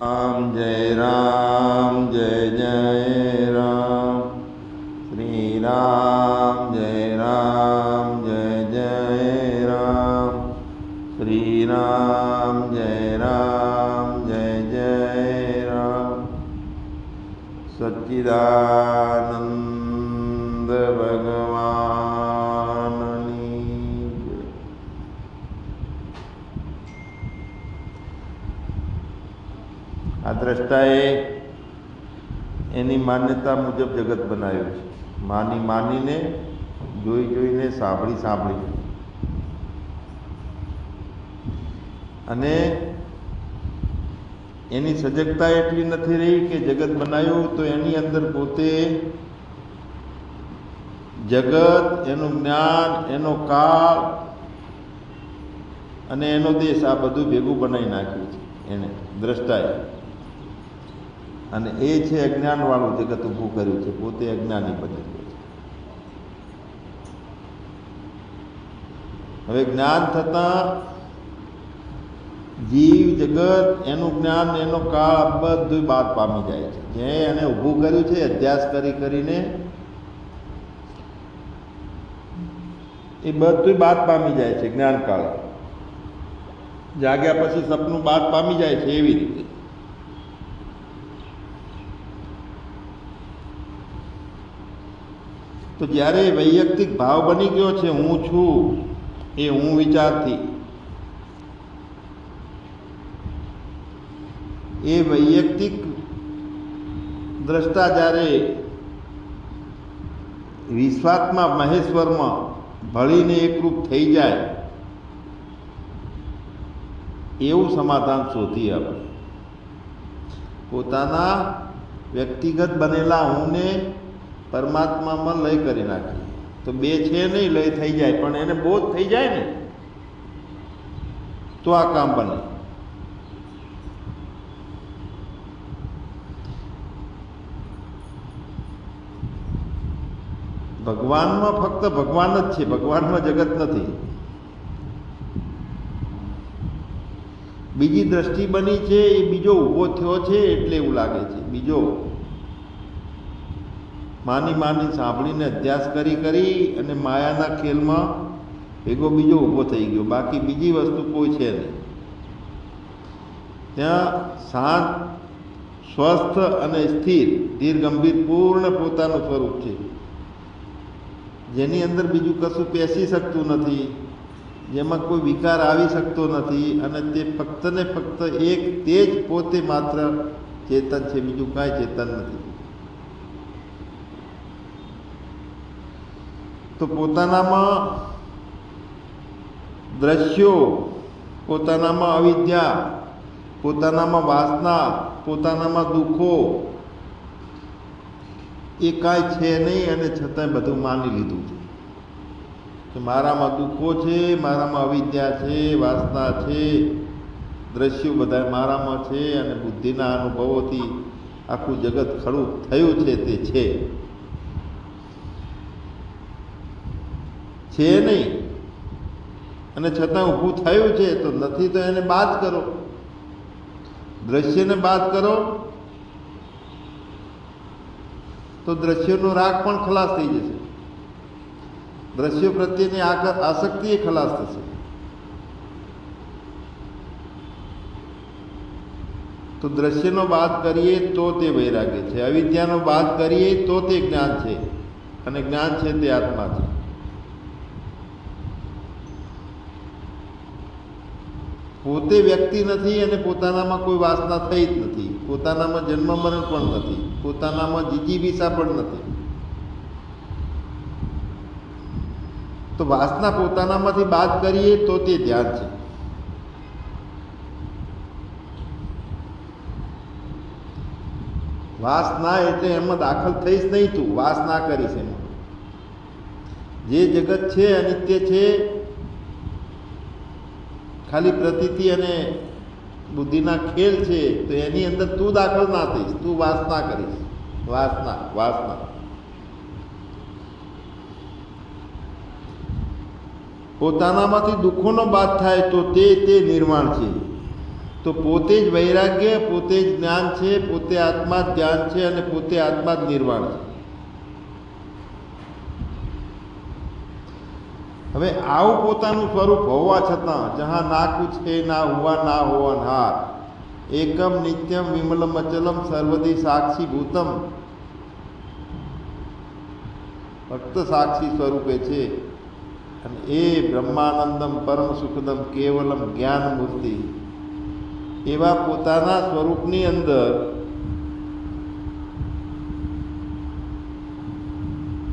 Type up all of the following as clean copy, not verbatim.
राम जय जय राम, श्री राम जय जय राम, श्री राम जय जय राम। सच्चिदानंद भगवाननी जय। આ દ્રષ્ટાએ એની માન્યતા મુજબ જગત બનાવ્યું છે. માનીને જોઈને સાંભળી અને એની સજગતા એટલી નથી રહી કે જગત બનાવ્યું તો એની અંદર પોતે જગત, એનું જ્ઞાન, એનો કાળ અને એનો દેશ આ બધું ભેગું બનાવી નાખ્યું છે એને દ્રષ્ટાએ. અને એ છે અજ્ઞાનવાળું જગત ઊભું કર્યું છે, પોતે અજ્ઞાની બની ગયો છે. હવે જ્ઞાન થતાં જીવ જગત, એનું જ્ઞાન, એનો કાળ બધું બાદ પામી જાય છે. જે એને ઊભું કર્યું છે અધ્યાસ કરીને એ બધું બાદ પામી જાય છે. જ્ઞાન કાળ જાગ્યા પછી સપનું બાદ પામી જાય છે. એવી રીતે તો જ્યારે વૈયક્તિક ભાવ બની ગયો છે, હું છું, એ હું વિચારથી, એ વૈયક્તિક દ્રષ્ટા જ્યારે વિશ્વાત્મા મહેશ્વરમાં ભળીને એકરૂપ થઈ જાય, એવું સમાધાન શોધી આવે. પોતાના વ્યક્તિગત બનેલા હુંને પરમાત્મામાં લય કરી નાખીએ તો બે છે નહીં, લય થઈ જાય, પણ એને બોધ થઈ જાય ને તો આ કામ બને. ભગવાનમાં ફક્ત ભગવાન જ છે, ભગવાનમાં જગત નથી. બીજી દ્રષ્ટિ બની છે, એ બીજો ઊભો થયો છે એટલે એવું લાગે છે. બીજો માની સાંભળીને અધ્યાસ કરી અને માયાના ખેલમાં ભેગો બીજો ઊભો થઈ ગયો. બાકી બીજી વસ્તુ કોઈ છે નહીં. ત્યાં શાંત, સ્વસ્થ અને સ્થિર, ધીર ગંભીર પૂર્ણ પોતાનું સ્વરૂપ છે, જેની અંદર બીજું કશું પેસી શકતું નથી, જેમાં કોઈ વિકાર આવી શકતો નથી. અને તે ફક્ત ને ફક્ત એક તે જ પોતે માત્ર ચેતન છે, બીજું કાંઈ ચેતન નથી. તો પોતાનામાં દ્રશ્યો, પોતાનામાં અવિદ્યા, પોતાનામાં વાસના, પોતાનામાં દુઃખો એ કાંઈ છે નહીં. અને છતાંય બધું માની લીધું છે કે મારામાં દુઃખો છે, મારામાં અવિદ્યા છે, વાસના છે, દ્રશ્યો બધા મારામાં છે. અને બુદ્ધિના અનુભવોથી આખું જગત ખડું થયું છે તે છે નહીં. અને છતાં ઊભું થયું છે તો નથી, તો એને બાદ કરો, દ્રશ્યને બાદ કરો તો દ્રશ્યનો રાગ પણ ખલાસ થઈ જશે, દ્રશ્યો પ્રત્યેની આસક્તિ એ ખલાસ થશે. તો દ્રશ્યનો બાદ કરીએ તો તે વૈરાગ્ય છે, અવિદ્યાનો બાદ કરીએ તો તે જ્ઞાન છે, અને જ્ઞાન છે તે આત્મા છે. પોતે વ્યક્તિ નથી અને પોતાનામાં કોઈ વાસના થઈ જ નથી, પોતાનામાં જન્મ મરણ પણ નથી, પોતાનામાં જીજીવિષા પણ નથી. તો વાસના પોતાનામાંથી બાદ કરીએ તો તે ધ્યાન છે. વાસના એટલે એમાં દાખલ થઈશ નહીં, તું વાસના કરીશ. એમાં જે જગત છે અનિત્ય છે, ખાલી પ્રતીતિ અને બુદ્ધિના ખેલ છે, તો એની અંદર તું દાખલ ના થઈશ, તું વાસના કરીશ. વાસના પોતાનામાંથી દુઃખોનો બાદ થાય તો તે નિર્વાણ છે. તો પોતે જ વૈરાગ્ય, પોતે જ જ્ઞાન છે, પોતે આત્મા જ ધ્યાન છે અને પોતે આત્મા જ નિર્વાણ છે. હવે આવું પોતાનું સ્વરૂપ હોવા છતાં જહાં ના કુછ હે ના હુઆ ના હોવનહાર, એકમ નિત્યમ વિમલમ અચલમ સર્વદી સાક્ષી ભૂતમ, ફક્ત સાક્ષી સ્વરૂપે છે અને એ બ્રહ્માનંદમ પરમ સુખદમ કેવલમ જ્ઞાન મૂર્તિ, એવા પોતાના સ્વરૂપની અંદર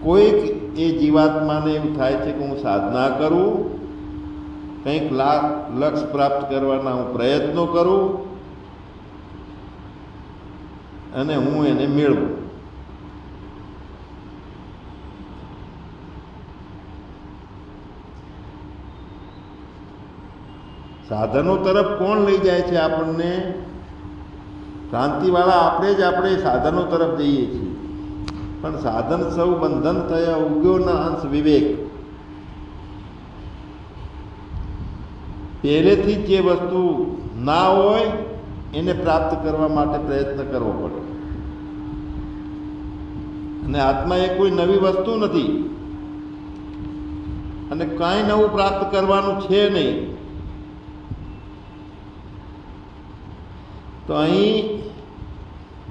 કોઈક એ જીવાત્માને એવું થાય છે કે હું સાધના કરું, કંઈક લક્ષ્ય પ્રાપ્ત કરવાના હું પ્રયત્નો કરું અને હું એને મેળવું. સાધનો તરફ કોણ લઈ જાય છે આપણને? ભ્રાંતિવાળા આપણે જ આપણે સાધનો તરફ જઈએ છીએ. પણ સાધન સૌ બંધન થયા ઉગ્યો ના અંશ વિવેક. પહેલેથી જ જે વસ્તુ ના હોય એને પ્રાપ્ત કરવા માટે પ્રયત્ન કરવો પડે. અને આત્મા એ કોઈ નવી વસ્તુ નથી અને કાંઈ નવું પ્રાપ્ત કરવાનું છે નહીં. તો અહીં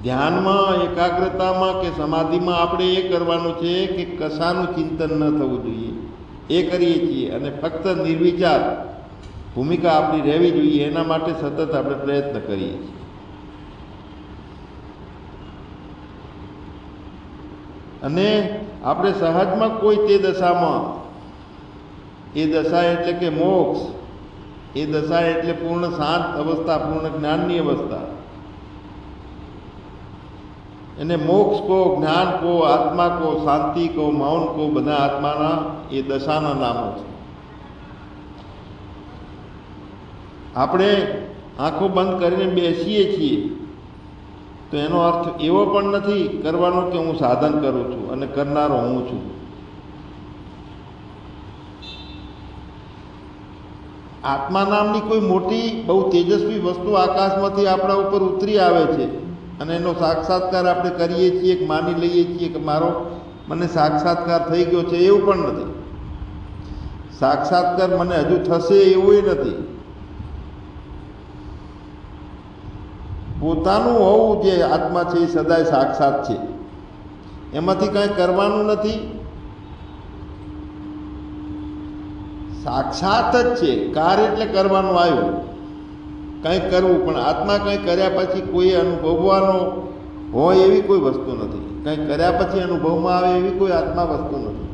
ધ્યાનમાં, એકાગ્રતામાં કે સમાધિમાં આપણે એ કરવાનું છે કે કશાનું ચિંતન ન થવું જોઈએ, એ કરીએ છીએ. અને ફક્ત નિર્વિચાર ભૂમિકા આપણી રહેવી જોઈએ, એના માટે સતત આપણે પ્રયત્ન કરીએ છીએ. અને આપણે સહજમાં કોઈ તે દશામાં, એ દશા એટલે કે મોક્ષ, એ દશા એટલે પૂર્ણ શાંત અવસ્થા, પૂર્ણ જ્ઞાનની અવસ્થા. એને મોક્ષ કહો, જ્ઞાન કહો, આત્મા કહો, શાંતિ કહો, મૌન કહો, બધા આત્માના એ દશાના નામો છે. આપણે આંખો બંધ કરીને બેસીએ છીએ તો એનો અર્થ એવો પણ નથી કરવાનો કે હું સાધન કરું છું અને કરનારો હું છું. આત્મા નામની કોઈ મોટી બહુ તેજસ્વી વસ્તુ આકાશમાંથી આપણા ઉપર ઉતરી આવે છે અને એનો સાક્ષાત્કાર આપણે કરીએ છીએ, માની લઈએ છીએ કે મને સાક્ષાત્કાર થઈ ગયો છે. એવું પણ નથી. સાક્ષાત્કાર મને હજુ થશે એવું નથી. પોતાનું હોવું જે આત્મા છે એ સદાય સાક્ષાત છે, એમાંથી કાંઈ કરવાનું નથી. સાક્ષાત જ છે. કાર્ય એટલે કરવાનું આવ્યું, કંઈક કરવું. પણ આત્મા કંઈ કર્યા પછી કોઈ અનુભવવાનો હોય એવી કોઈ વસ્તુ નથી. કંઈક કર્યા પછી અનુભવમાં આવે એવી કોઈ આત્મા વસ્તુ નથી.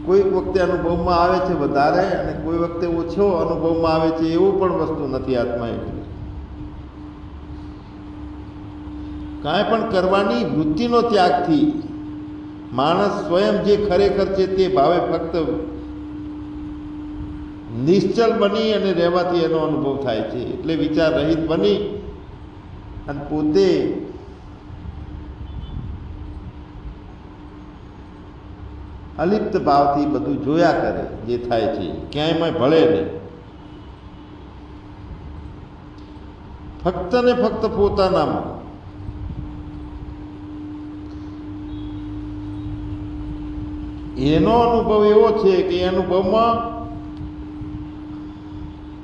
કોઈક વખતે અનુભવમાં આવે છે વધારે અને કોઈ વખતે ઓછો અનુભવમાં આવે છે એવું પણ વસ્તુ નથી આત્મા. એટલે કાંઈ પણ કરવાની વૃત્તિનો ત્યાગથી માણસ સ્વયં જે ખરેખર છે તે ભાવે ફક્ત નિશ્ચલ બની અને રહેવાથી એનો અનુભવ થાય છે. એટલે વિચાર રહિત બની અને પોતે અલિપ્ત ભાવથી બધું જોયા કરે જે થાય છે, ક્યાંયમાં ભળે નહીં. ફક્ત ને ફક્ત પોતાનામાં. એનો અનુભવ એવો છે કે એ અનુભવમાં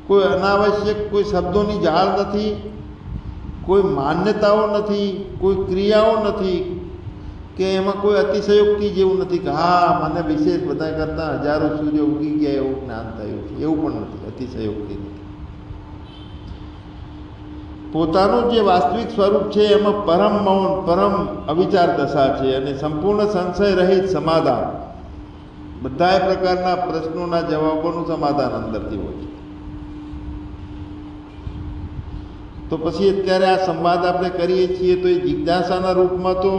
કોઈ અનાવશ્યક કોઈ શબ્દોની ઝાળ નથી, કોઈ માન્યતાઓ નથી, કોઈ ક્રિયાઓ નથી, કે એમાં કોઈ અતિશયોક્તિ જેવું નથી કે હા મને વિશેષ બધા કરતાં હજારો સૂર્ય ઉગી ગયા એવું જ્ઞાન થયું છે, એવું પણ નથી. અતિશયોક્તિ નથી. પોતાનું જે વાસ્તવિક સ્વરૂપ છે એમાં પરમ મૌન, પરમ અવિચાર દશા છે અને સંપૂર્ણ સંશય રહિત સમાધાન. બધા પ્રકારના પ્રશ્નોના જવાબોનું સમાધાન અંદરથી હોય છે. તો પછી અત્યારે આ સંવાદ આપણે કરીએ છીએ તો એ જિજ્ઞાસાના રૂપમાં તો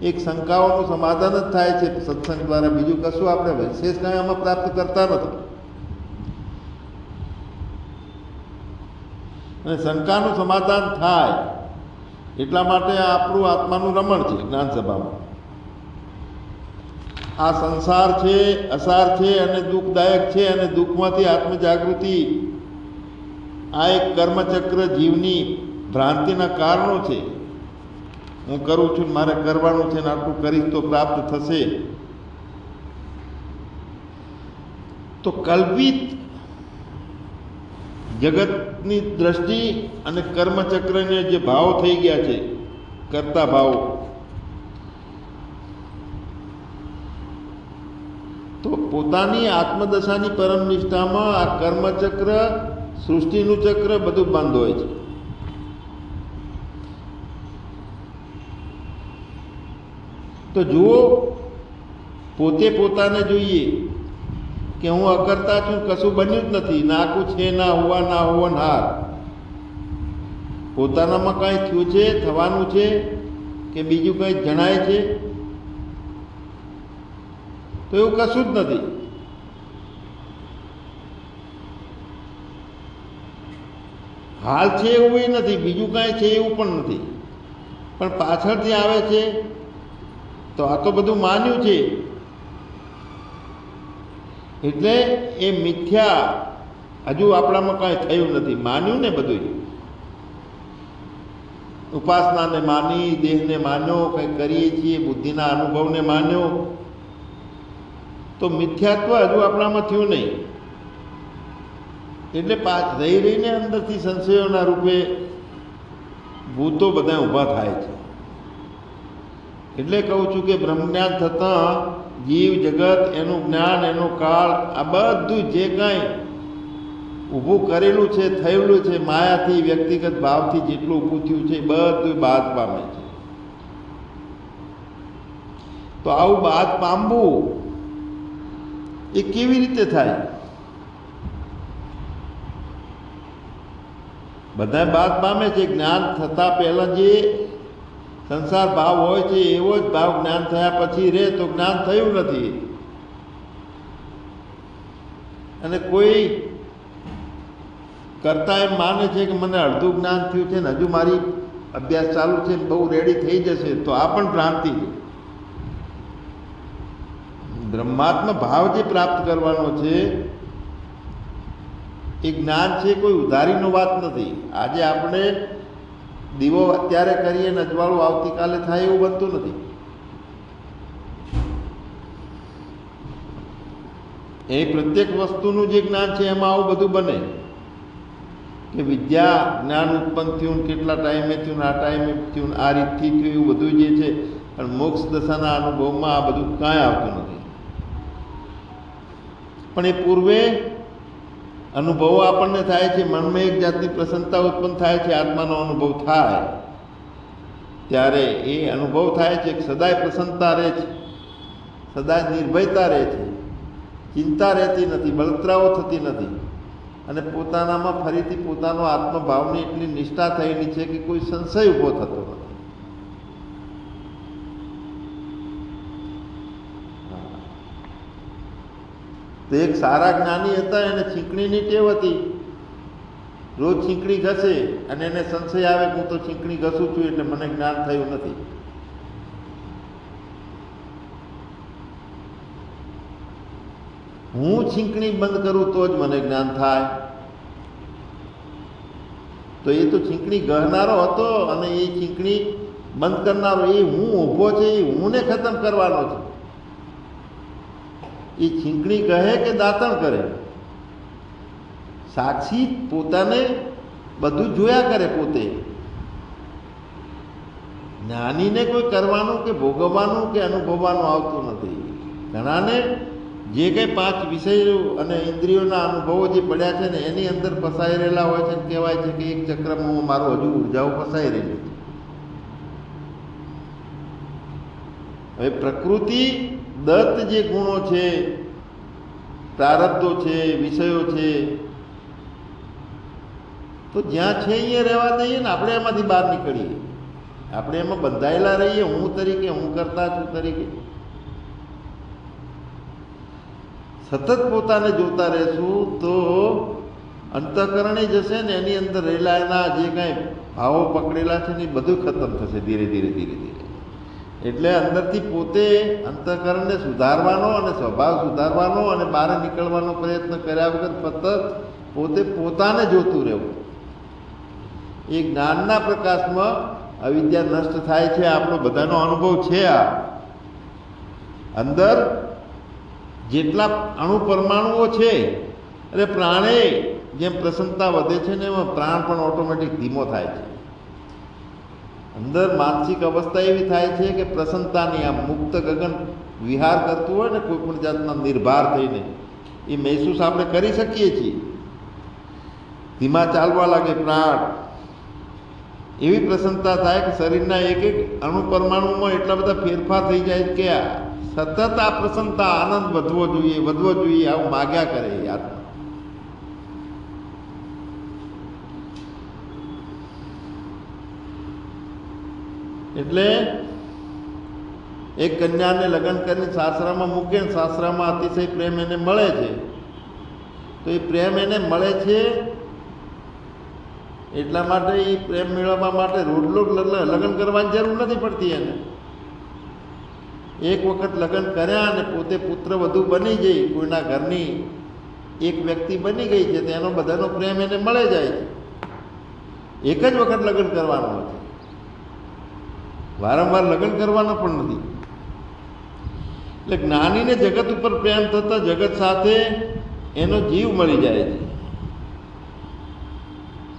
એક શંકાઓનું સમાધાન જ થાય છે સત્સંગ દ્વારા. બીજું કશું આપણે વિશેષ કાંઈ આમાં પ્રાપ્ત કરતા નથી. અને શંકાનું સમાધાન થાય એટલા માટે આપણું આત્માનું રમણ છે જ્ઞાન સભામાં. આ સંસાર છે, અસાર છે અને દુઃખદાયક છે અને દુઃખમાંથી આત્મજાગૃતિ આ એક કર્મચક્ર જીવની ભ્રાંતિના કારણો છે. હું કરું છું, મારે કરવાનું છે ને આટલું કરીશ તો પ્રાપ્ત થશે. તો કલ્પિત જગતની દ્રષ્ટિ અને કર્મચક્રને જે ભાવ થઈ ગયા છે, કરતા ભાવો, તો પોતાની આત્મદશાની પરમ નિષ્ઠામાં આ કર્મચક્ર, સૃષ્ટિનું ચક્ર બધું બંધ હોય છે. તો જુઓ, પોતે પોતાને જોઈએ કે હું અકર્તા છું, કશું બન્યું જ નથી, નાકું છે, ના હોવા ના હોવનહાર. પોતાનામાં કાંઈ થયું છે, થવાનું છે કે બીજું કંઈ જણાય છે? તો એવું કશું જ નથી. હાલ છે એવું નથી, બીજું કાંઈ છે એવું પણ નથી, પણ પાછળથી આવે છે. તો આ તો બધું માન્યું છે, એટલે એ મિથ્યા. હજુ આપણામાં કાંઈ થયું નથી, માન્યું ને બધું. ઉપાસનાને માની, દેહને માન્યો, કંઈ કરીએ છીએ, બુદ્ધિના અનુભવને માન્યો, તો મિથ્યાત્વ હજુ આપણામાં થયું નહીં. એટલે રહી રહીને અંદરથી સંશયોના રૂપે ભૂતો બધા ઊભા થાય છે. એટલે કહું છું કે બ્રહ્મજ્ઞાન થતાં જીવ જગત, એનું જ્ઞાન, એનો કાળ, આ બધું જે કાંઈ ઊભું કરેલું છે, થયેલું છે, માયાથી, વ્યક્તિગત ભાવથી જેટલું ઊભું થયું છે, બધું બાદ પામે છે. તો આવું બાદ પામવું એ કેવી રીતે થાય? બધા બાદ પામે છે. જ્ઞાન થતાં પહેલાં જે સંસાર ભાવ હોય છે એવો જ ભાવ જ્ઞાન થયા પછી રહે તો જ્ઞાન થયું નથી. અને કોઈ કરતા એમ માને છે કે મને અડધું જ્ઞાન થયું છે ને હજુ મારી અભ્યાસ ચાલુ છે ને બહુ રેડી થઈ જશે, તો આ પણ ભ્રાંતિ છે. બ્રહ્માત્મ ભાવ જે પ્રાપ્ત કરવાનો છે એ જ્ઞાન છે, કોઈ ઉધારીનો વાત નથી. આજે આપણે દીવો અત્યારે કરીએ ને અજવાળું આવતીકાલે થાય એવું બનતું નથી. એ પ્રત્યેક વસ્તુનું જે જ્ઞાન છે એમાં આવું બધું બને કે વિદ્યા જ્ઞાન ઉત્પન્ન થયું, કેટલા ટાઈમે થયું, આ ટાઈમે થયું, આ રીતથી થયું, એવું બધું જે છે. પણ મોક્ષ દશાના અનુભવમાં આ બધું કાંઈ આવતું નથી. પણ એ પૂર્વે અનુભવો આપણને થાય છે, મનમાં એક જાતની પ્રસન્નતા ઉત્પન્ન થાય છે, આત્માનો અનુભવ થાય ત્યારે એ અનુભવ થાય છે કે સદાય પ્રસન્નતા રહે છે, સદાય નિર્ભયતા રહે છે, ચિંતા રહેતી નથી, બળતરાઓ થતી નથી, અને પોતાનામાં ફરીથી પોતાનો આત્મભાવની એટલી નિષ્ઠા થયેલી છે કે કોઈ સંશય ઊભો થતો નથી. તો એક સારા જ્ઞાની હતા, એને છીંકણીની ટેવ હતી. રોજ છીંકણી ઘસે અને એને સંશય આવે કે હું તો છીંકણી ઘસું છું એટલે મને જ્ઞાન થયું નથી. હું છીંકણી બંધ કરું તો જ મને જ્ઞાન થાય. તો એ તો છીંકણી ગહનારો હતો અને એ છીંકણી બંધ કરનારો, એ હું ઊભો છે, એ હુંને ખતમ કરવાનો છે. એ છીંકણી કહે કે દાંતણ કરે, સાક્ષી પોતાને બધું જોયા કરે. પોતે જ્ઞાનીને કોઈ કરવાનું કે ભોગવવાનું કે અનુભવવાનું આવતું નથી. ઘણાને જે કંઈ 5 વિષયો અને ઇન્દ્રિયોના અનુભવો જે પડ્યા છે ને એની અંદર ફસાઈ રહેલા હોય છે. કહેવાય છે કે એક ચક્રમાં મારું હજુ ઉર્જાઓ ફસાઈ રહેલી છે. હવે પ્રકૃતિ દત્ત જે ગુણો છે, પ્રારબ્ધો છે, વિષયો છે, તો જ્યાં છે અહીંયા રહેવા દઈએ ને, આપણે એમાંથી બહાર નીકળીએ. આપણે એમાં બંધાયેલા રહીએ, હું તરીકે, હું કરતા છું તરીકે. સતત પોતાને જોતા રહેશું તો અંતઃકરણે જશે ને એની અંદર રહેલા એના જે કાંઈ ભાવો પકડેલા છે ને એ બધું ખતમ થશે ધીરે ધીરે ધીરે ધીરે. એટલે અંદરથી પોતે અંતઃકરણને સુધારવાનો અને સ્વભાવ સુધારવાનો અને બહાર નીકળવાનો પ્રયત્ન કર્યા વગર સતત પોતે પોતાને જોતું રહેવું. એ જ્ઞાનના પ્રકાશમાં અવિદ્યા નષ્ટ થાય છે. આપણો બધાનો અનુભવ છે. આ અંદર જેટલા અણુ પરમાણુઓ છે, એટલે પ્રાણે જેમ પ્રસન્નતા વધે છે ને એમાં પ્રાણ પણ ઓટોમેટિક ધીમો થાય છે. અંદર માનસિક અવસ્થા એવી થાય છે કે પ્રસન્નતાની, આમ મુક્ત ગગન વિહાર કરતું હોય ને કોઈ પણ જાતના નિર્ભાર થઈને, એ મહેસૂસ આપણે કરી શકીએ છીએ. ધીમા ચાલવા લાગે પ્રાણ, એવી પ્રસન્નતા થાય કે શરીરના એક એક અણુ પરમાણુમાં એટલા બધા ફેરફાર થઈ જાય કે સતત આ પ્રસન્નતા, આનંદ વધવો જોઈએ, આવું માગ્યા કરે આત્મા. એટલે એક કન્યાને લગ્ન કરીને સાસરામાં મૂકે ને સાસરામાં અતિશય પ્રેમ એને મળે છે, તો એ પ્રેમ એને મળે છે એટલા માટે એ પ્રેમ મેળવવા માટે રોજ લગ્ન કરવાની જરૂર નથી પડતી એને. એક વખત લગ્ન કર્યા અને પોતે પુત્ર વધુ બની ગઈ, કોઈના ઘરની એક વ્યક્તિ બની ગઈ છે, તેનો બધાનો પ્રેમ એને મળે જાય છે. એક જ વખત લગ્ન કરવાનો છે, વારંવાર લગ્ન કરવાનો પણ નથી. એટલે જ્ઞાનીને જગત ઉપર પ્રેમ થતા જગત સાથે એનો જીવ મળી જાય છે.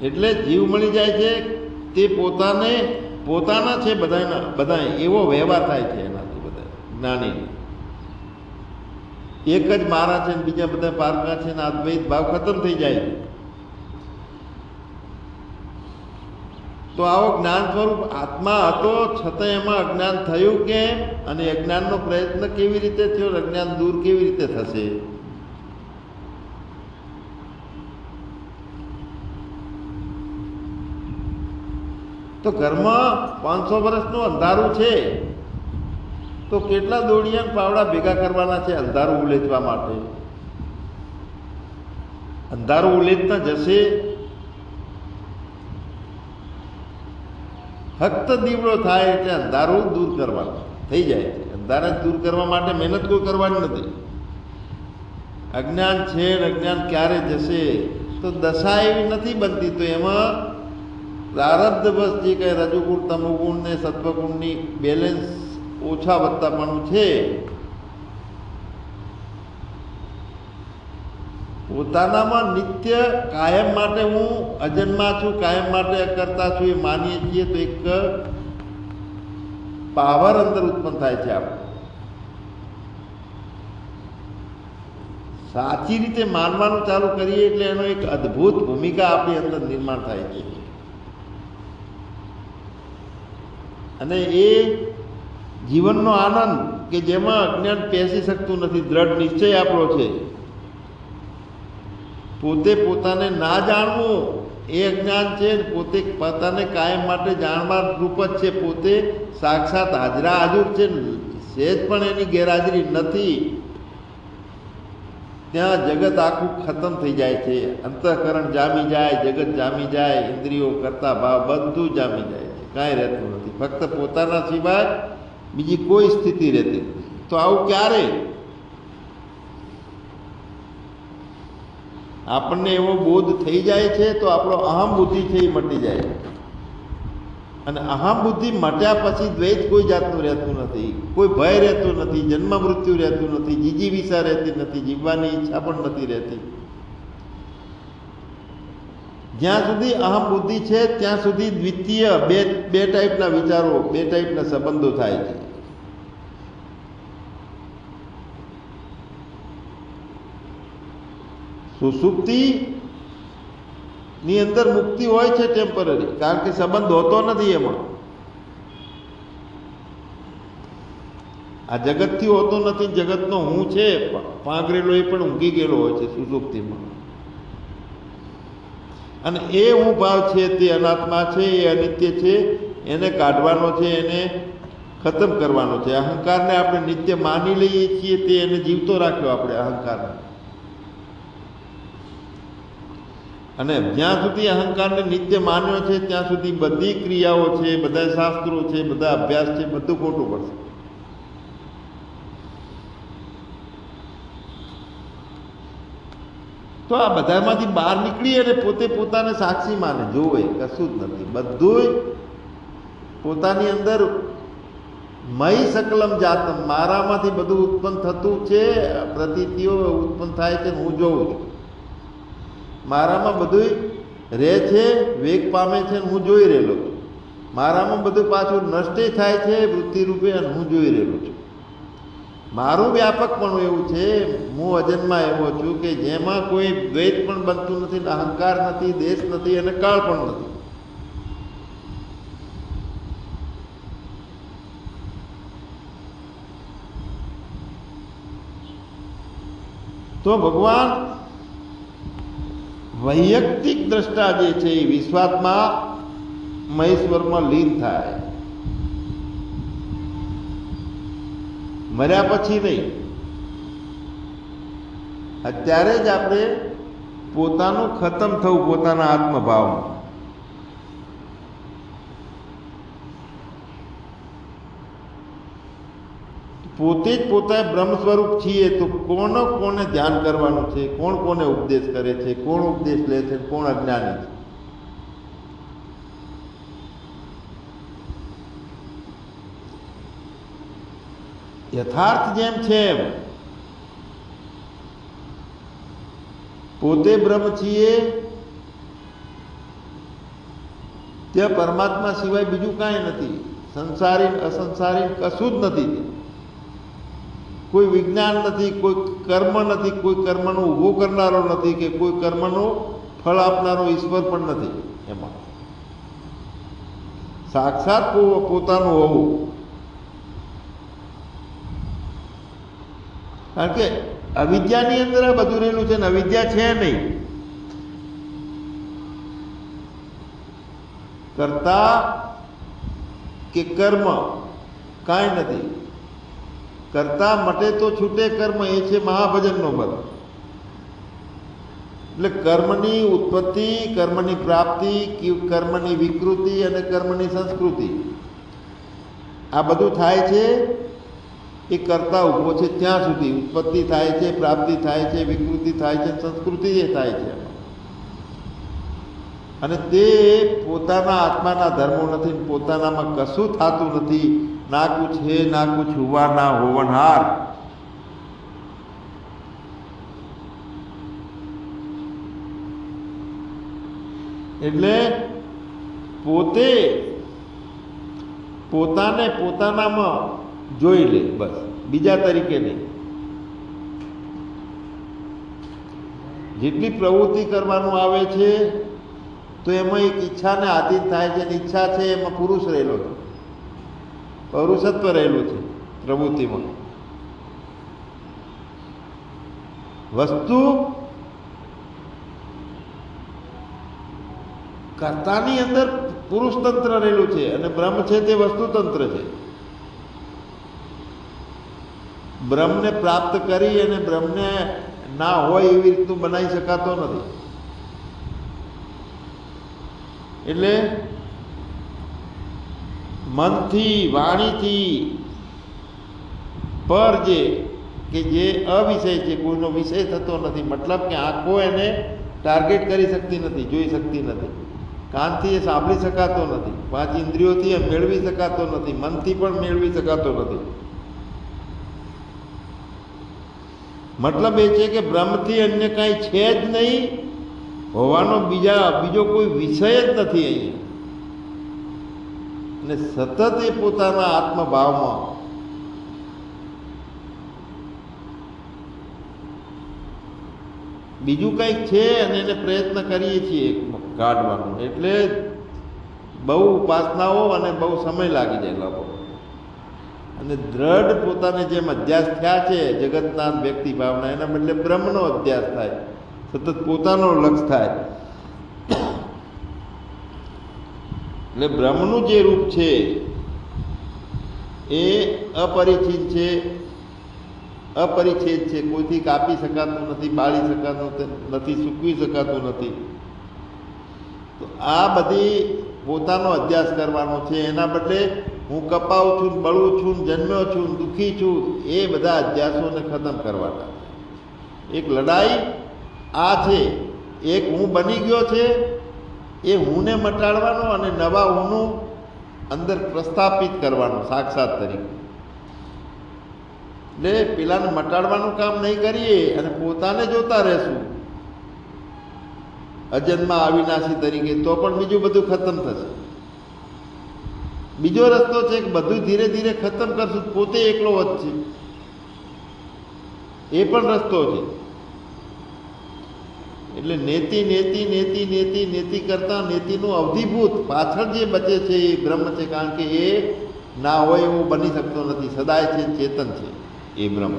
એટલે જીવ મળી જાય છે, તે પોતાના છે બધા એવો વ્યવહાર થાય છે એનાથી બધા જ્ઞાની. એક જ મારા છે ને બીજા બધા પારકા છે ને અદ્વૈત ભાવ ખતમ થઈ જાય છે. તો આવો જ્ઞાન સ્વરૂપ આત્મા હતો, છતાં એમાં અજ્ઞાન થયું કેમ, અને અજ્ઞાનનો પ્રયત્ન કેવી રીતે થયો, અજ્ઞાન દૂર કેવી રીતે થશે? તો ઘરમાં 500 વર્ષનું અંધારું છે, તો કેટલા દોડિયા પાવડા ભેગા કરવાના છે અંધારું ઉલેચવા માટે? અંધારું ઉલેચતા જશે, ફક્ત દીવડો થાય એટલે અંધારું દૂર કરવાનું થઈ જાય છે. અંધારા દૂર કરવા માટે મહેનત કોઈ કરવાની નથી. અજ્ઞાન છે, અજ્ઞાન ક્યારે જશે? તો દશા એવી નથી બનતી, તો એમાં પ્રારબ્ધ બસ જે કંઈ રજોગુણ, તમોગુણ ને સત્વગુણની બેલેન્સ ઓછા વધતાપણું છે, પોતાનામાં નિત્ય કાયમ માટે હું અજન્મા છું, કાયમ માટે અકર્તા છું એ માનીએ છીએ, તો એક પાવર અંદર ઉત્પન્ન થાય છે. આપણે સાચી રીતે માનવાનું ચાલુ કરીએ એટલે એનો એક અદ્ભુત ભૂમિકા આપણી અંદર નિર્માણ થાય છે. અને એ જીવનનો આનંદ કે જેમાં અજ્ઞાન પેસી શકતું નથી, દ્રઢ નિશ્ચય આપણો છે. પોતે પોતાને ના જાણવું એ અજ્ઞાન છે, પોતે પોતાને કાયમ માટે જાણવા રૂપ જ છે. પોતે સાક્ષાત હાજરા હાજર છે, સહેજ પણ એની ગેરહાજરી નથી. ત્યાં જગત આખું ખતમ થઈ જાય છે. અંતઃકરણ જામી જાય, જગત જામી જાય, ઇન્દ્રિયો કરતા ભાવ બધું જામી જાય છે, કાંઈ રહેતું નથી. ફક્ત પોતાના સિવાય બીજી કોઈ સ્થિતિ રહેતી નથી. તો આવું ક્યારે? આપણને એવો બોધ થઈ જાય છે તો આપણો અહમ બુદ્ધિ છે એ મટી જાય. અને અહમ બુદ્ધિ મટ્યા પછી દ્વૈત કોઈ જાતનું રહેતું નથી, કોઈ ભય રહેતું નથી, જન્મ મૃત્યુ રહેતું નથી, જીજીવિષા રહેતી નથી, જીવવાની ઈચ્છા પણ નથી રહેતી. જ્યાં સુધી અહમ બુદ્ધિ છે ત્યાં સુધી દ્વિતીય બે ટાઈપના વિચારો, બે ટાઈપના સંબંધો થાય છે. સુષુપ્તિ ની અંદર મુક્તિ હોય છે ટેમ્પરરી, કારણ કે સંબંધ હોતો નથી એમાં. આ જગતથી હોતો નથી, જગતનો હું છે પાંગરેલો એ પણ ઊંઘી ગયેલો હોય છે સુષુપ્તિમાં. અને એ હું ભાવ છે તે અનાત્મા છે, એ અનિત્ય છે, એને કાઢવાનો છે, એને ખતમ કરવાનો છે. અહંકારને આપણે નિત્ય માની લઈએ છીએ, તે એને જીવતો રાખ્યો આપણે અહંકારને. અને જ્યાં સુધી અહંકારને નિત્ય માન્યો છે ત્યાં સુધી બધી ક્રિયાઓ છે, બધા શાસ્ત્રો છે, બધા અભ્યાસ છે, બધું ખોટું પડશે. તો આ બધામાંથી બહાર નીકળી અને પોતે પોતાને સાક્ષી માને, જોવે, કશું જ નથી, બધું પોતાની અંદર મય સકલમ જાતમ, મારામાંથી બધું ઉત્પન્ન થતું છે, પ્રતીતિઓ ઉત્પન્ન થાય છે, હું જોઉં છું, મારામાં બધું રહે છે, વેગ પામે છે, હું જોઈ રહેલો છું, મારામાં બધું પાછું નષ્ટ થાય છે વૃત્તિ રૂપે, અને હું જોઈ રહેલો છું. મારું વ્યાપકપણું એવું છે, હું અજન્મા એવો છું કે જેમાં કોઈ દ્વૈત પણ બનતું નથી, અહંકાર નથી, દેશ નથી અને કાળ પણ નથી. તો ભગવાન વૈયક્તિક દ્રષ્ટા જે છે એ વિશ્વાત્મા મહેશ્વરમાં લીન થાય, મર્યા પછી નહીં. અત્યારે જ આપણે પોતાનું ખતમ થવું, પોતાના આત્મભાવમાં. પોતે જ પોતા બ્રહ્મ સ્વરૂપ છીએ, તો કોને કોને ધ્યાન કરવાનું છે, કોણ કોને ઉપદેશ કરે છે, કોણ ઉપદેશ લે છે, કોણ અજ્ઞાની છે. યથાર્થ જેમ છે એમ પોતે બ્રહ્મ છીએ, ત્યાં પરમાત્મા સિવાય બીજું કાંઈ નથી, સંસારી અસંસારી કશું જ નથી. કોઈ વિજ્ઞાન નથી, કોઈ કર્મ નથી, કોઈ કર્મનો ઊભો કરનારો નથી, કે કોઈ કર્મનું ફળ આપનારો ઈશ્વર પણ નથી. એમાં સાક્ષાત પોતાનું હોવું. કારણ કે અવિદ્યાની અંદર આ બધું રહેલું છે ને અવિદ્યા છે નહીં. કર્તા કે કર્મ કાંઈ નથી. કરતા મટે તો છૂટે કર્મ, એ છે મહાભજનનો બલ. એટલે કર્મની ઉત્પત્તિ, કર્મની પ્રાપ્તિ, કર્મની વિકૃતિ અને કર્મની સંસ્કૃતિ, આ બધું થાય છે એ કરતા ઊભો છે ત્યાં સુધી. ઉત્પત્તિ થાય છે, પ્રાપ્તિ થાય છે, વિકૃતિ થાય છે, સંસ્કૃતિ એ થાય છે. અને તે પોતાના આત્માના ધર્મો નથી, પોતાનામાં કશું થતું નથી. ના કુછ હે ના કુછ હુઆ ના હોવનહાર. એટલે પોતે પોતાને પોતાનામાં જોઈ લે, બસ, બીજા તરીકે નહીં. જેટલી પ્રવૃત્તિ કરવાનું આવે છે તો એમાં એક ઈચ્છાને આધીન થાય છે. ઈચ્છા છે એમાં પુરુષ રહેલો છે, પૌરુષત્વ રહેલું છે પ્રવૃત્તિમાં. વસ્તુ કર્તાની અંદર પુરુષ તંત્ર રહેલું છે અને બ્રહ્મ છે તે વસ્તુ તંત્ર છે. બ્રહ્મને પ્રાપ્ત કરી અને બ્રહ્મને ના હોય એવી રીતનું બનાવી શકાતો નથી. એટલે મનથી, વાણીથી પર જે કે જે અવિષય છે, કોઈનો વિષય થતો નથી. મતલબ કે આંખો એને ટાર્ગેટ કરી શકતી નથી, જોઈ શકતી નથી. કાનથી એ સાંભળી શકાતો નથી. 5 ઇન્દ્રિયોથી એ મેળવી શકાતો નથી. મનથી પણ મેળવી શકાતો નથી. મતલબ એ છે કે બ્રહ્મથી અન્ય કાંઈ છે જ નહીં હોવાનો બીજો કોઈ વિષય જ નથી અહીંયા. અને સતત એ પોતાના આત્મભાવમાં બીજું કંઈક છે અને એને પ્રયત્ન કરીએ છીએ કાઢવાનો. એટલે બહુ ઉપાસનાઓ અને બહુ સમય લાગી જાય લોકો. અને દ્રઢ પોતાને જેમ અધ્યાસ થયા છે જગતના વ્યક્તિ ભાવના, એના બદલે બ્રહ્મનો અધ્યાસ થાય, સતત પોતાનો લક્ષ થાય. એટલે બ્રહ્મનું જે રૂપ છે એ અપરિચિત છે, અપરિચ્છેદ છે, કોઈથી કાપી શકાતું નથી, બાળી શકાતું નથી, સૂકવી શકાતું નથી. તો આ બધી પોતાનો અભ્યાસ કરવાનો છે. એના બદલે હું કપાવું છું, બળું છું, જન્મ્યો છું, દુઃખી છું, એ બધા અભ્યાસોને ખતમ કરવાના. એક લડાઈ આ છે, એક હું બની ગયો છે, એ હુંને મટાડવાનો અને નવા હુંનું અંદર પ્રસ્થાપિત કરવાનો સાક્ષાત તરીકે. એટલે પેલાને મટાડવાનું કામ નહીં કરીએ અને પોતાને જોતા રહેશું અજન્મા અવિનાશી તરીકે, તો પણ બીજું બધું ખતમ થશે. બીજો રસ્તો છે કે બધું ધીરે ધીરે ખતમ કરશું, પોતે એકલો વધશે, એ પણ રસ્તો છે. એટલે નેતિ નેતિ નેતિ નેતિ નેતિ કરતા નેતિનું અવધિભૂત પાછળ જે બચે છે એ બ્રહ્મ છે, કારણ કે એ ના હોય એવું બની શકતો નથી, સદાય છે, ચેતન છે એ બ્રહ્મ.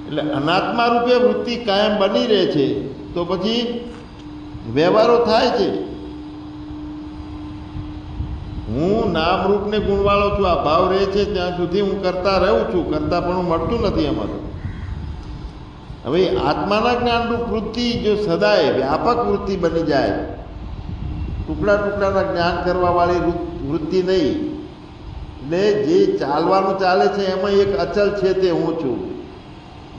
એટલે અનાત્મા રૂપે વૃત્તિ કાયમ બની રહે છે, તો પછી વ્યવહારો થાય છે. હું નામરૂપને ગુણવાળો છું, આ ભાવ રહે છે ત્યાં સુધી હું કરતા રહું છું, કરતા પણ હું મળતું નથી એમાં. હવે આત્માના જ્ઞાનરૂપ વૃત્તિ જો સદાય વ્યાપક વૃત્તિ બની જાય, ટુકડા ટુકડાના જ્ઞાન કરવાવાળી વૃત્તિ નહીં, એટલે જે ચાલવાનું ચાલે છે એમાં એક અચલ છે તે હું છું,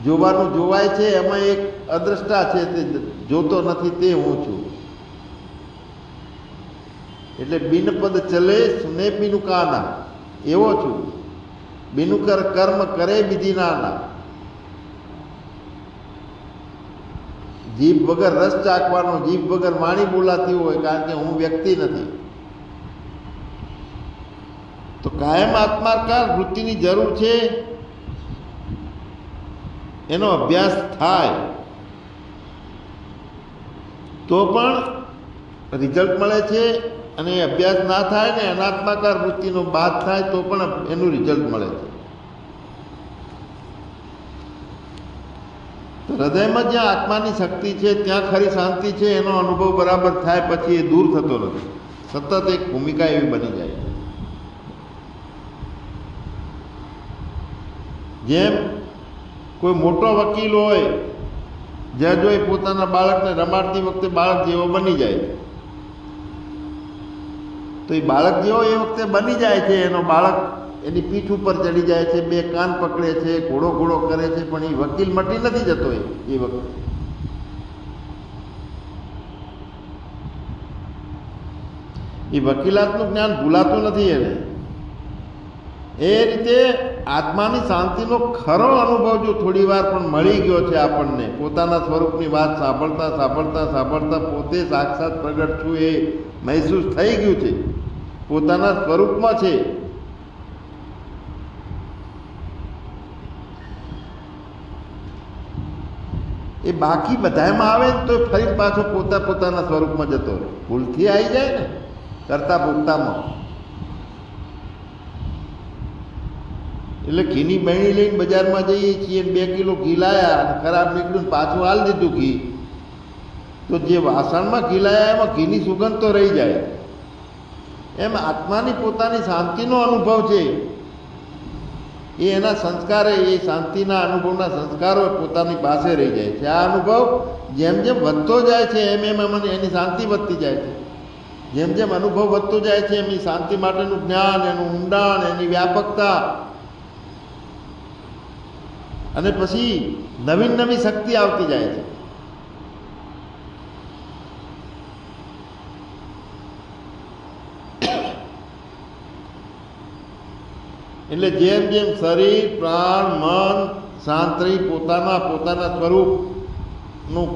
જોવાનું જોવાય છે એમાં એક અદ્રષ્ટા છે તે જોતો નથી તે હું છું. એટલે બિનપદ ચલે સુને બિનુ કાના એવો છું, બિનુ કર્મ કરે વિધિ નાના. જીભ વગર રસ ચાખવાનો, જીભ વગર વાણી બોલાતી હોય, કારણ કે હું વ્યક્તિ નથી. તો કાયમ આત્માકાર વૃત્તિની જરૂર છે, એનો અભ્યાસ થાય તો પણ રિઝલ્ટ મળે છે, અને એ અભ્યાસ ના થાય ને અનાત્માકાર વૃત્તિનો બાદ થાય તો પણ એનું રિઝલ્ટ મળે છે. તો હૃદયમાં જ્યાં આત્માની શક્તિ છે ત્યાં ખરી શાંતિ છે, એનો અનુભવ બરાબર થાય પછી એ દૂર થતો નથી, સતત એક ભૂમિકા એવી બની જાય. જેમ કોઈ મોટો વકીલ હોય, જ્યાં જો એ પોતાના બાળકને રમાડતી વખતે બાળક જેવો બની જાય, તો એ બાળક જેવો એ વખતે બની જાય છે. એનો બાળક એની પીઠ ઉપર ચડી જાય છે, બે કાન પકડે છે, ઘોડો ઘોડો કરે છે, પણ એ વકીલ મટી નથી જતો એ વખતે. એ વકીલાતનું જ્ઞાન ભૂલાતું નથી એને. એ રીતે આત્માની શાંતિનો ખરો અનુભવ જો થોડી વાર પણ મળી ગયો છે આપણને, પોતાના સ્વરૂપની વાત સાંભળતા સાંભળતા સાંભળતા પોતે સાક્ષાત પ્રગટ છું એ મહેસૂસ થઈ ગયું છે, પોતાના સ્વરૂપમાં છે, એ બાકી બધામાં આવે ને તો ફરી પાછો પોતાના સ્વરૂપમાં જતો રહે. ભૂલથી આવી જાય ને કરતા ભોગતામાં. એટલે ઘીની બહેણી લઈને બજારમાં જઈએ છીએ, 2 કિલો ઘી લાયા અને ખરાબ નીકળ્યું, પાછું હાલ દીધું ઘી, તો જે વાસણમાં ઘી લાયા એમાં ઘીની સુગંધ તો રહી જાય. એમ આત્માની પોતાની શાંતિનો અનુભવ છે, એ એના સંસ્કારે, એ શાંતિના અનુભવના સંસ્કારો પોતાની પાસે રહી જાય છે. આ અનુભવ જેમ જેમ વધતો જાય છે એમ એમ મને એની શાંતિ વધતી જાય છે. જેમ જેમ અનુભવ વધતો જાય છે એમ એ શાંતિ માટેનું જ્ઞાન, એનું ઊંડાણ, એની વ્યાપકતા, અને પછી નવીન નવી શક્તિ આવતી જાય છે. એટલે જેમ જેમ શરીર, પ્રાણ, મન શાંત રહી પોતાના સ્વરૂપનું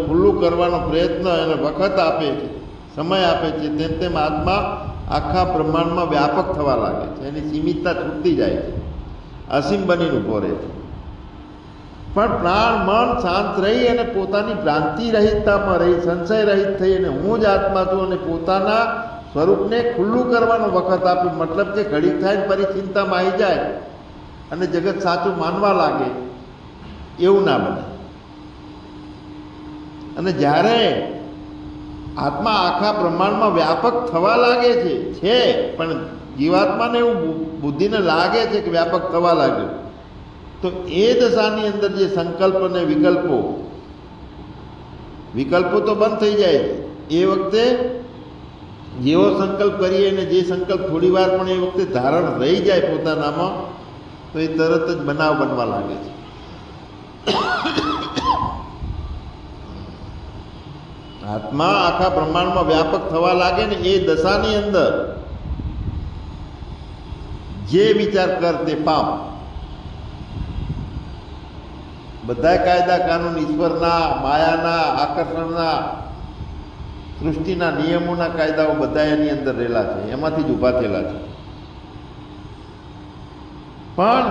ખુલ્લું કરવાનો પ્રયત્ન એને વખત આપે છે, સમય આપે છે, તેમ તેમ આત્મા આખા બ્રહ્માંડમાં વ્યાપક થવા લાગે છે, એની સીમિતતા છૂટતી જાય છે, અસીમ બનીને ઊભો રહે છે. પણ પ્રાણ મન શાંત રહી અને પોતાની ભ્રાંતિ રહિતતામાં રહી, સંશય રહિત થઈ અને હું જ આત્મા છું અને પોતાના સ્વરૂપને ખુલ્લું કરવાનો વખત આપ્યો. મતલબ કે ઘડીક થાય ફરી ચિંતામાં આવી જાય અને જગત સાચું માનવા લાગે, એવું ના બને. અને જ્યારે આત્મા આખા બ્રહ્માંડમાં વ્યાપક થવા લાગે છે પણ જીવાત્માને એવું બુદ્ધિને લાગે છે કે વ્યાપક થવા લાગ્યો, તો એ દશાની અંદર જે સંકલ્પ અને વિકલ્પો તો બંધ થઈ જાય છે. એ વખતે જેવો સંકલ્પ કરીએ અને જે સંકલ્પ થોડી વાર પણ એ વખતે ધારણ રહી જાય પોતાનામાં, તો એ તરત જ બનાવ બનવા લાગે છે. આત્મા આખા બ્રહ્માંડમાં વ્યાપક થવા લાગે ને એ દશાની અંદર જે વિચાર કર તે પામ. બધા કાયદા કાનૂન ઈશ્વરના, માયાના, આકર્ષણના, સૃષ્ટિના નિયમોના કાયદાઓ બધા એની અંદર રહેલા છે, એમાંથી જ ઊભા થયેલા છે. પણ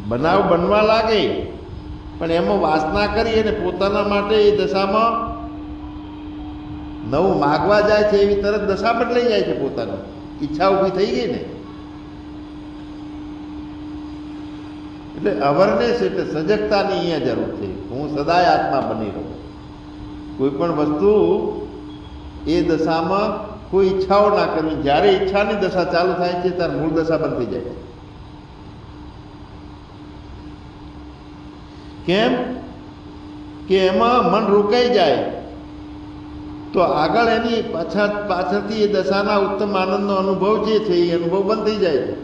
બનાવ બનવા લાગે પણ એમાં વાસના કરી અને પોતાના માટે એ દશામાં નવું માગવા જાય છે, એવી તરત દશા બદલાઈ જાય છે. પોતાની ઈચ્છા ઊભી થઈ ગઈ ને એટલે અવેરનેસ એટલે સજગતાની અહીંયા જરૂર છે. હું સદાય આત્મા બની રહું. કોઈ પણ વસ્તુ એ દશામાં કોઈ ઈચ્છાઓ ના કરવી. જ્યારે ઈચ્છાની દશા ચાલુ થાય છે ત્યારે મૂળ દશા બંધ થઈ જાય છે. કેમ કે એમાં મન રોકાઈ જાય તો આગળ એની પાછળથી એ દશાના ઉત્તમ આનંદનો અનુભવ જે છે એ અનુભવ બંધ થઈ જાય છે.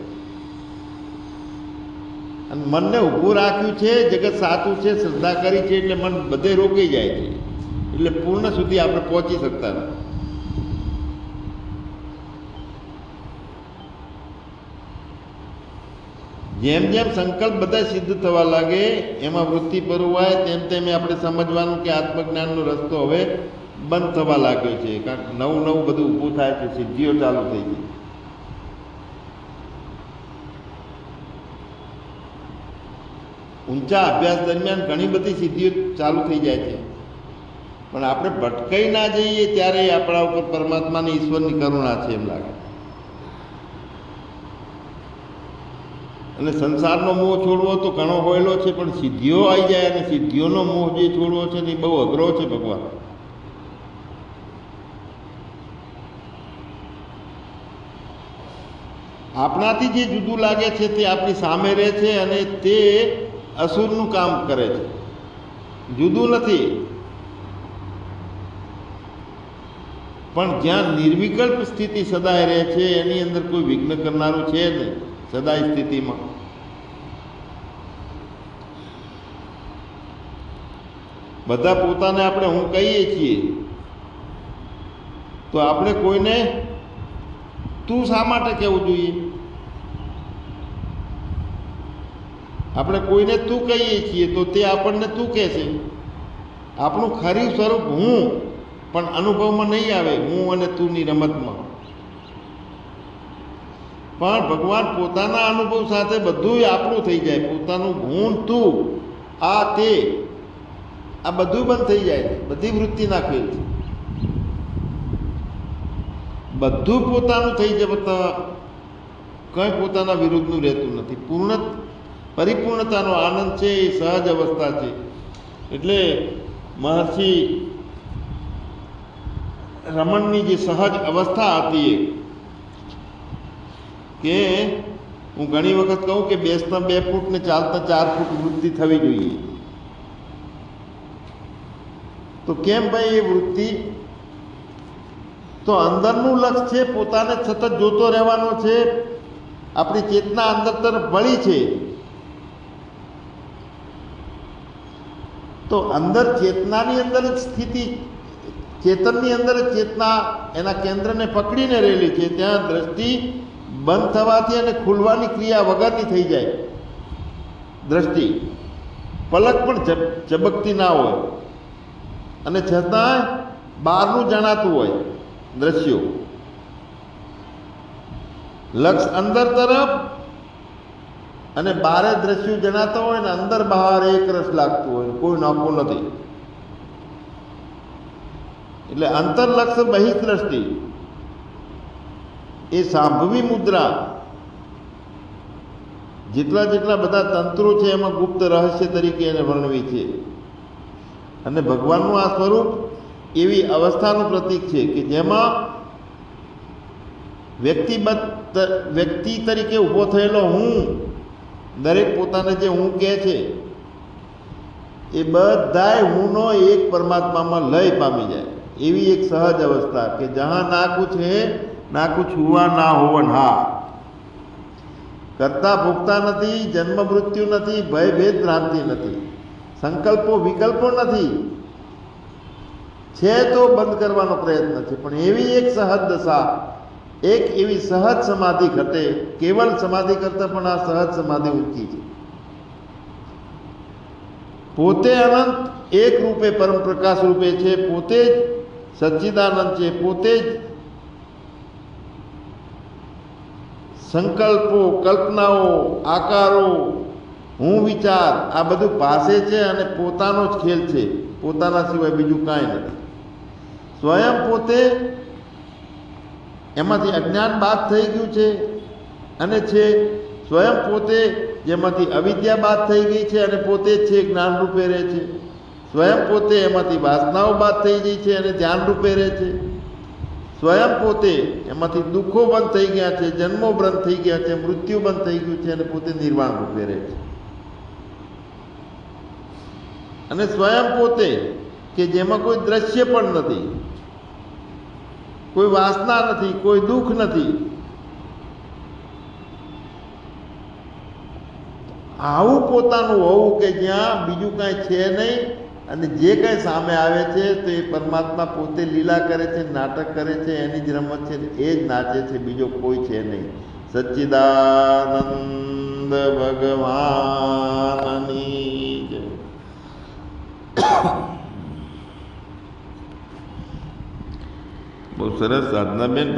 અને મનને ઊભું રાખ્યું છે, જગત સાચું છે, શ્રદ્ધા કરી છે એટલે મન બધે રોકાઈ જાય છે. એટલે પૂર્ણ સુધી આપણે પહોંચી શકતા નથી. જેમ જેમ સંકલ્પ બધા સિદ્ધ થવા લાગે એમાં વૃત્તિ પરવાય તેમ તેમ આપણે સમજવાનું કે આત્મજ્ઞાનનો રસ્તો હવે બંધ થવા લાગ્યો છે. કારણ કે નવું નવું બધું ઊભું થાય છે, સિદ્ધિઓ ચાલુ થઈ ગઈ. ઊંચા અભ્યાસ દરમિયાન ઘણી બધી સિદ્ધિઓ ચાલુ થઈ જાય છે, પણ આપણે ભટકાઈ ના જઈએ ત્યારે આપણા ઉપર પરમાત્માની ઈશ્વરની કરુણા છે એમ લાગે. અને સંસારનો મોહ છોડવો તો ઘણો હોયેલો છે, પણ સિદ્ધિઓ આવી જાય અને સિદ્ધિઓનો મોહ જે છોડવો છે ને એ બહુ અઘરો છે. ભગવાન આપણાથી જે જુદું લાગે છે તે આપણી સામે રહે છે અને તે અસુરનું કામ કરે છે, જુદું નથી. પણ જ્યાં નિર્વિકલ્પ સ્થિતિ સદાય રહે છે એની અંદર કોઈ વિઘ્ન કરનારું છે નહીં. સદાય સ્થિતિમાં બધા પોતાને આપણે હું કહીએ છીએ તો આપણે કોઈને તું શા માટે કહેવું જોઈએ? આપણે કોઈને તું કહીએ છીએ તો તે આપણને તું કહેશે. આપણું ખરી સ્વરૂપ હું પણ અનુભવમાં નહીં આવે, હું અને તુંની રમતમાં. પણ ભગવાન પોતાના અનુભવ સાથે બધું આપણું થઈ જાય. પોતાનું હું, તું, આ, તે, આ બધું બંધ થઈ જાય છે. બધી વૃત્તિ નાખેલ છે, બધું પોતાનું થઈ જતા કંઈ પોતાના વિરુદ્ધનું રહેતું નથી. પરિપૂર્ણતાનો આનંદ છે એ સહજ અવસ્થા છે. એટલે મહર્ષિ રમણની જે સહજ અવસ્થા હતી કે હું ઘણી વખત કહું કે બેસતા 2 ફૂટ ને ચાલતા 4 ફૂટ વૃત્તિ થવી જોઈએ. તો કેમ ભાઈ એ વૃત્તિ? તો અંદરનું લક્ષ્ય છે, પોતાને સતત જોતો રહેવાનો છે. આપણી ચેતના અંદર તરફ વળી છે તો અંદર ચેતનાની અંદર જ સ્થિતિ, ચેતનની અંદર જ ચેતના એના કેન્દ્રને પકડીને રહેલી છે. ત્યાં દ્રષ્ટિ બંધ થવાથી અને ખુલવાની ક્રિયા વગરની થઈ જાય. દ્રષ્ટિ પલક પણ ઝબકતી ના હોય અને છતાં બહારનું જણાતું હોય દ્રશ્યો. લક્ષ અંદર તરફ અને બારે દ્રશ્યો જણાતા હોય ને અંદર બહાર એક રસ લાગતું હોય, કોઈ નોખું નથી. એટલે અંતરલક્ષ બહિર્દ્રષ્ટિ એ સાંભવી મુદ્રા. જેટલા બધા તંત્રો છે એમાં ગુપ્ત રહસ્ય તરીકે એને વર્ણવી છે. અને ભગવાનનું આ સ્વરૂપ એવી અવસ્થાનું પ્રતીક છે કે જેમાં વ્યક્તિ તરીકે ઊભો થયેલો હું, દરેક પોતાને જે હું કહે છે એ બધાય હુંનો એક પરમાત્મામાં લય પામી જાય. એવી એક સહજ અવસ્થા કે જહાં ના કુછ હે ના કુછ હુઆ ના હોવન હા. કરતા ભોગતા નથી, જન્મ મૃત્યુ નથી, ભય ભેદ ભ્રાંતિ નથી, સંકલ્પો વિકલ્પો નથી. છે તો બંધ કરવાનો પ્રયત્ન છે, પણ એવી એક સહજ દશા, એક એવી સહજ સમાધિ ઘટે. કેવલ સમાધિ કરતા પણ આ સહજ સમાધિ ઊંચી છે. પોતે અનંત એક રૂપે પરમ પ્રકાશ રૂપે છે, પોતે જ સચ્ચિદાનંદ છે, પોતે જ સંકલ્પો, કલ્પનાઓ, આકારો, હું વિચાર આ બધું પાસે છે અને પોતાનો જ ખેલ છે, પોતાના સિવાય બીજું કાંઈ નથી. સ્વયં પોતે એમાંથી અજ્ઞાન બાદ થઈ ગયું છે અને છે, સ્વયં પોતે જેમાંથી અવિદ્યા બાદ થઈ ગઈ છે અને પોતે જ છે, જ્ઞાન રૂપે રહે છે. સ્વયં પોતે એમાંથી વાસનાઓ બાદ થઈ ગઈ છે અને ધ્યાન રૂપે રહે છે. સ્વયં પોતે એમાંથી દુઃખો બંધ થઈ ગયા છે, જન્મો બંધ થઈ ગયા છે, મૃત્યુ બંધ થઈ ગયું છે અને પોતે નિર્વાણ રૂપે રહે છે. અને સ્વયં પોતે કે જેમાં કોઈ દ્રશ્ય પણ નથી, કોઈ વાસના નથી, કોઈ દુઃખ નથી. આવું પોતાનું હોવું કે જ્યાં બીજું કાંઈ છે નહીં અને જે કાંઈ સામે આવે છે તો એ પરમાત્મા પોતે લીલા કરે છે, નાટક કરે છે, એની જ રમત છે, એ જ નાચે છે, બીજો કોઈ છે નહીં. સચ્ચિદાનંદ ભગવાનની જય. બહુ સરસ સાધના બેન.